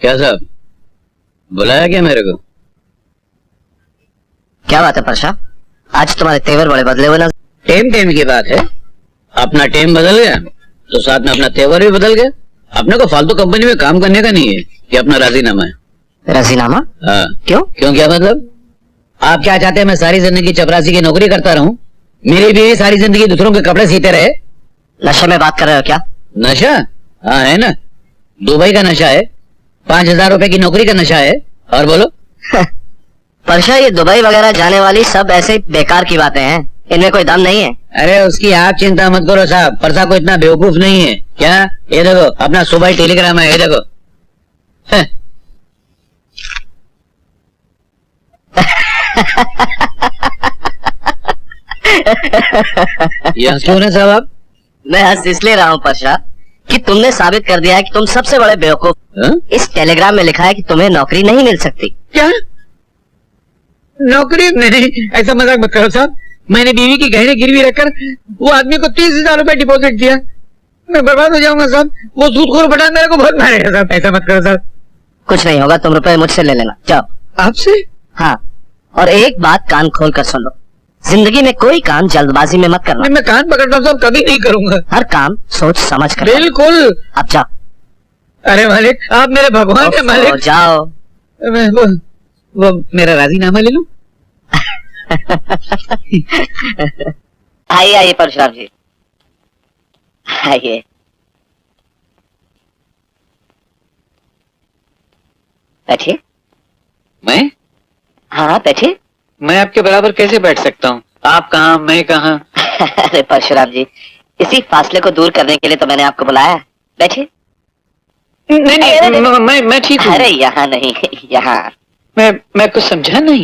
क्या साहब, बुलाया क्या मेरे को? क्या बात है परशा, आज तुम्हारे तेवर बड़े बदले हुए ना। टेम टेम की बात है, अपना टेम बदल गया तो साथ में अपना तेवर भी बदल गया। अपने को फालतू कंपनी में काम करने का नहीं है, ये अपना राजीनामा है। राजीनामा? हाँ। क्यों? क्यों क्या मतलब? आप क्या चाहते हैं मैं सारी जिंदगी चपरासी की नौकरी करता रहूं? मेरी बीवी सारी जिंदगी दूसरों के कपड़े सीते रहे? नशे में बात कर रहे हो क्या? नशा? हाँ है ना, दुबई का नशा है, 5,000 रुपए की नौकरी का नशा है। और बोलो। परशा, ये दुबई वगैरह जाने वाली सब ऐसे बेकार की बातें हैं, इनमें कोई दम नहीं है। अरे उसकी आप चिंता मत करो साहब, परसा को इतना बेवकूफ नहीं है। क्या? ये देखो अपना सुबह टेलीग्राम है, ये देखो। ये हंस क्यों रहे साहब आप? मैं हंस इसलिए रहा हूँ परशा कि तुमने साबित कर दिया है कि तुम सबसे बड़े बेवकूफ। इस टेलीग्राम में लिखा है कि तुम्हें नौकरी नहीं मिल सकती। क्या? नौकरी नहीं? ऐसा मजाक मत करो साहब, मैंने बीवी की गहने गिरवी रखकर वो आदमी को 30,000 रुपए डिपॉजिट दिया। मैं बर्बाद हो जाऊंगा साहब, वो सूदखोर बटा मेरे को बहुत मारेगा साहब। ऐसा मत करो साहब। कुछ नहीं होगा, तुम रुपए मुझसे ले लेना, जाओ। आपसे? हाँ, और एक बात कान खोल कर सुन लो, जिंदगी में कोई काम जल्दबाजी में मत करना। मैं कान पकड़ता हूँ साहब, कभी नहीं करूंगा। हर काम सोच समझ कर। बिल्कुल। अब जाओ। अरे मालिक, आप मेरे भगवान है मालिक। जाओ। मैं वो मेरा राजीनामा ले लूं? आइए आइए परशुराम जी, आइए बैठिए। मैं? हाँ बैठिए। मैं आपके बराबर कैसे बैठ सकता हूँ? आप कहाँ, मैं कहाँ? अरे परशुराम जी, इसी फासले को दूर करने के लिए तो मैंने आपको बुलाया है, बैठिए। नहीं, मैं ठीक हूँ। अरे यहाँ नहीं, यहाँ। मैं कुछ समझा नहीं।